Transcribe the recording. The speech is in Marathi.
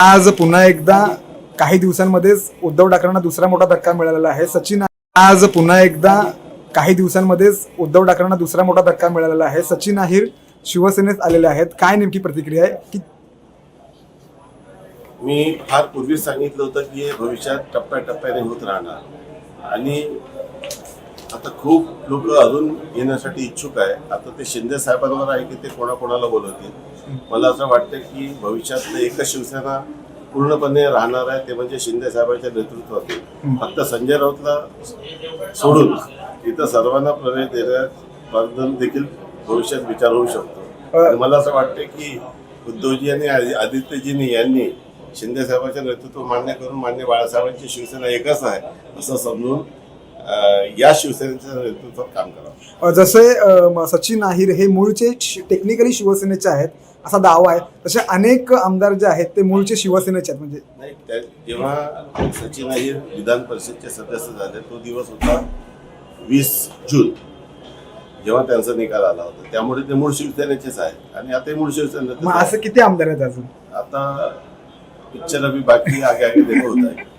आज पुन्हा एकदा काही दिवसांमध्येच उद्धव ठाकरेंना दुसरा मोठा धक्का मिळालेला आहे. आज पुन्हा एकदा काही दिवसांमध्येच उद्धव ठाकरेंना दुसरा मोठा धक्का मिळालेला आहे. सचिन अहिर शिवसेनेत आलेले आहेत. काय नेमकी प्रतिक्रिया आहे की मी फार पूर्वीच सांगितलं होतं की हे भविष्यात टप्प्याटप्प्याने होत राहणार आणि आता खूप लोक अजून येण्यासाठी इच्छुक आहे. आता ते शिंदे साहेबांवर आहे की ते कोणाकोणाला बोलवतील. मला असं वाटतं की भविष्यात एकच शिवसेना पूर्णपणे राहणार आहे, ते म्हणजे शिंदे साहेबांच्या नेतृत्वातील. फक्त संजय राऊतला सोडून इथं सर्वांना प्रवेश देण्याबद्दल देखील भविष्यात विचार होऊ शकतो. आणि मला असं वाटतं की उद्धवजी आणि आदित्यजींनी यांनी शिंदे साहेबांचे नेतृत्व मान्य करून मान्य बाळासाहेबांची शिवसेना एकच आहे असं समजून या शिवसेनेच्या नेतृत्वात काम करावं. जसे सचिन अहिर हे मूळचे टेक्निकली शिवसेनेचे आहेत असा दावा आहे, तसे अनेक आमदार जे आहेत ते मूळचे शिवसेनेचे आहेत. म्हणजे नाही, जेव्हा सचिन अहिर विधान परिषदचे सदस्य झाले तो दिवस होता 20 जून, जेव्हा त्यांचा निकाल आला होता. त्यामुळे ते मूळ शिवसेनेचेच आहेत आणि आता मूळ शिवसेनेचे. मग असं किती आमदार आहेत अजून? आता पिक्चर अभी बाकी आगे आगे देखो होता है.